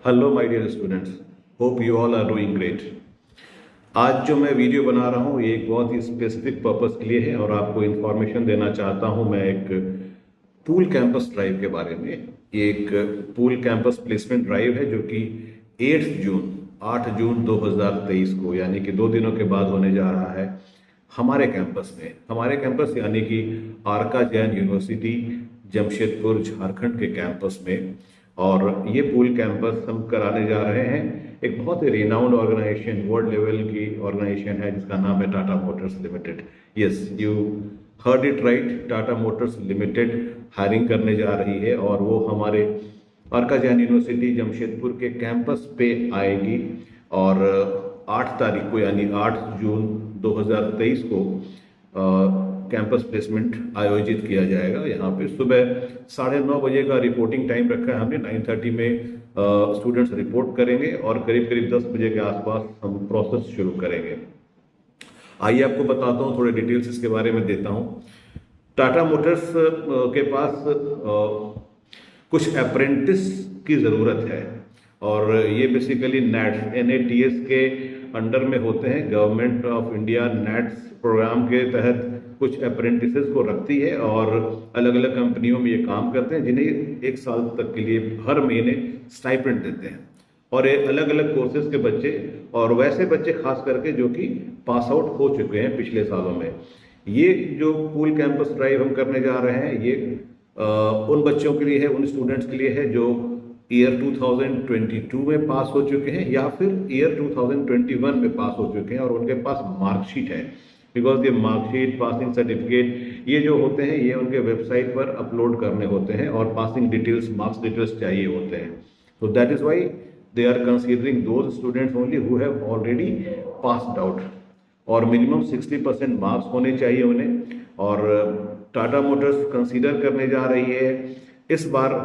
Hello my dear students, hope you all are doing great. आज जो मैं video बना रहा हूँ ये एक बहुत ही स्पेसिफिक पर्पस के लिए है और आपको इन्फॉर्मेशन देना चाहता हूँ मैं एक पूल कैंपस ड्राइव के बारे में। ये एक पूल कैंपस प्लेसमेंट ड्राइव है जो कि 8 जून 2023 को यानी कि 2 दिनों के बाद होने जा रहा है हमारे कैंपस यानी कि आरका जैन यूनिवर्सिटी जमशेदपुर झारखंड के कैंपस में। और ये पूल कैंपस हम कराने जा रहे हैं एक बहुत ही रिनाउंड ऑर्गेनाइजेशन, वर्ल्ड लेवल की ऑर्गेनाइजेशन है जिसका नाम है Tata Motors limited. Yes, you heard it right, Tata Motors limited hiring करने जा रही है और वो हमारे आरका जैन यूनिवर्सिटी जमशेदपुर के कैंपस पे आएगी। और 8 तारीख को यानी 8 जून 2023 को कैंपस प्लेसमेंट आयोजित किया जाएगा। यहाँ पे सुबह 9:30 बजे का रिपोर्टिंग टाइम रखा है हमने। 9:30 में स्टूडेंट्स रिपोर्ट करेंगे और करीब करीब 10 बजे के आसपास हम प्रोसेस शुरू करेंगे। आइए आपको बताता हूँ, थोड़े डिटेल्स इसके बारे में देता हूँ। टाटा मोटर्स के पास कुछ अप्रेंटिस की ज़रूरत है और ये बेसिकली NATS के अंडर में होते हैं। Government of India NATS program के तहत कुछ अप्रेंटिसेस को रखती है और अलग अलग कंपनियों में ये काम करते हैं जिन्हें 1 साल तक के लिए हर महीने स्टाइपेंड देते हैं। और ये अलग अलग कोर्सेज के बच्चे और वैसे बच्चे खास करके जो कि पास आउट हो चुके हैं पिछले सालों में। ये जो पूल कैंपस ड्राइव हम करने जा रहे हैं ये उन बच्चों के लिए है, उन स्टूडेंट्स के लिए है जो ईयर 2022 में पास हो चुके हैं या फिर ईयर 2021 में पास हो चुके हैं और उनके पास मार्कशीट है। बिकॉज ये मार्कशीट, पासिंग सर्टिफिकेट ये जो होते हैं ये उनके वेबसाइट पर अपलोड करने होते हैं और पासिंग डिटेल्स, मार्क्स डिटेल्स चाहिए होते हैं। तो that is why they are considering those students only who have already passed out और मिनिमम 60% मार्क्स होने चाहिए उन्हें। और टाटा मोटर्स कंसीडर करने जा रही है इस बार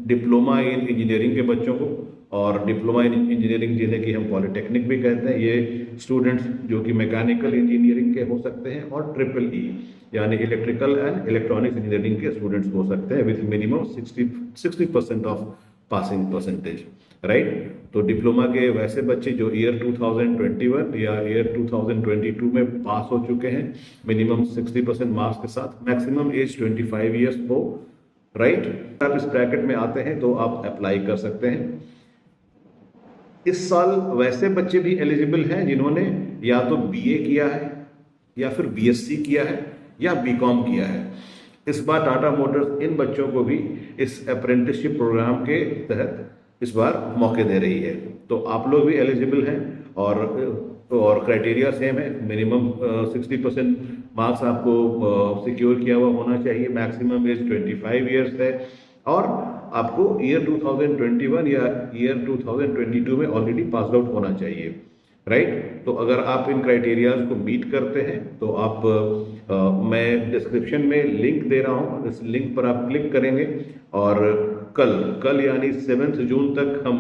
डिप्लोमा इन इंजीनियरिंग के बच्चों को। और डिप्लोमा इन इंजीनियरिंग जिन्हें कि हम पॉलिटेक्निक भी कहते हैं, ये स्टूडेंट्स जो कि मैकेनिकल इंजीनियरिंग के हो सकते हैं और EEE यानी इलेक्ट्रिकल एंड इलेक्ट्रॉनिक्स इंजीनियरिंग के स्टूडेंट्स हो सकते हैं with minimum 60% of passing percentage, right. तो डिप्लोमा के वैसे बच्चे जो ईयर 2021 या ईयर 2022 में पास हो चुके हैं मिनिमम 60% मार्क्स के साथ, मैक्सिमम एज 25 ईयर्स हो, राइट। आप इस ब्रैकेट में आते हैं तो आप अप्लाई कर सकते हैं। इस साल वैसे बच्चे भी एलिजिबल हैं जिन्होंने या तो BA किया है या फिर BSc किया है या BCom किया है। इस बार टाटा मोटर्स इन बच्चों को भी इस अप्रेंटिसशिप प्रोग्राम के तहत इस बार मौके दे रही है। तो आप लोग भी एलिजिबल हैं और क्राइटेरिया सेम है। मिनिमम 60% मार्क्स आपको सिक्योर किया हुआ होना चाहिए, मैक्सिमम एज 25 ईयर्स है और आपको ईयर 2021 या ईयर 2022 में ऑलरेडी पास आउट होना चाहिए, राइट। तो अगर आप इन क्राइटेरियाज को मीट करते हैं तो आप मैं डिस्क्रिप्शन में लिंक दे रहा हूँ, इस लिंक पर आप क्लिक करेंगे और कल यानी 7 जून तक हम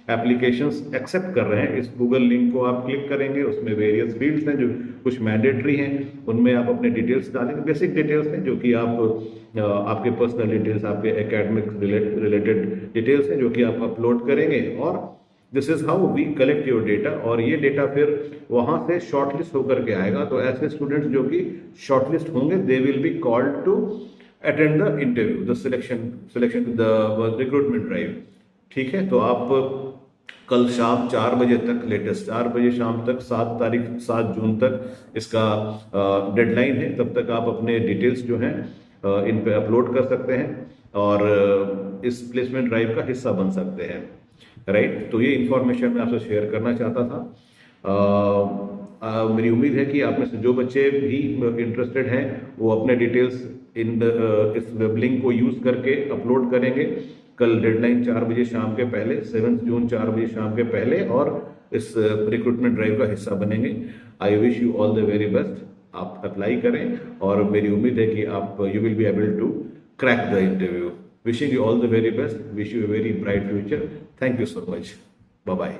एप्लीकेशंस एक्सेप्ट कर रहे हैं। इस गूगल लिंक को आप क्लिक करेंगे, उसमें वेरियस फील्ड्स हैं जो कुछ मैंडेटरी हैं, उनमें आप अपने डिटेल्स डालेंगे। बेसिक डिटेल्स हैं जो कि आपके पर्सनल डिटेल्स, आपके एकेडमिक रिलेटेड डिटेल्स हैं जो कि आप अपलोड करेंगे और this is how we collect your data. और ये डेटा फिर वहाँ से शॉर्टलिस्ट होकर के आएगा। तो ऐसे स्टूडेंट्स जो कि शॉर्टलिस्ट होंगे they will be called to attend the interview, the selection the recruitment drive, ठीक है। तो आप कल शाम 4 बजे तक, लेटेस्ट 4 बजे शाम तक, 7 जून तक इसका डेडलाइन है। तब तक आप अपने डिटेल्स जो हैं इन पे अपलोड कर सकते हैं और इस प्लेसमेंट ड्राइव का हिस्सा बन सकते हैं, राइट। तो ये इन्फॉर्मेशन मैं आपसे शेयर करना चाहता था। मेरी उम्मीद है कि आप में से जो बच्चे भी इंटरेस्टेड हैं वो अपने डिटेल्स इस वेब लिंक को यूज़ करके अपलोड करेंगे। कल डेडलाइन 4 बजे शाम के पहले, 7 जून 4 बजे शाम के पहले, और इस रिक्रूटमेंट ड्राइव का हिस्सा बनेंगे। I wish you all the very best. आप अप्लाई करें और मेरी उम्मीद है कि आप you will be able to crack the interview. Wishing you all the very best. Wish you a very bright future. Thank you so much. Bye-bye.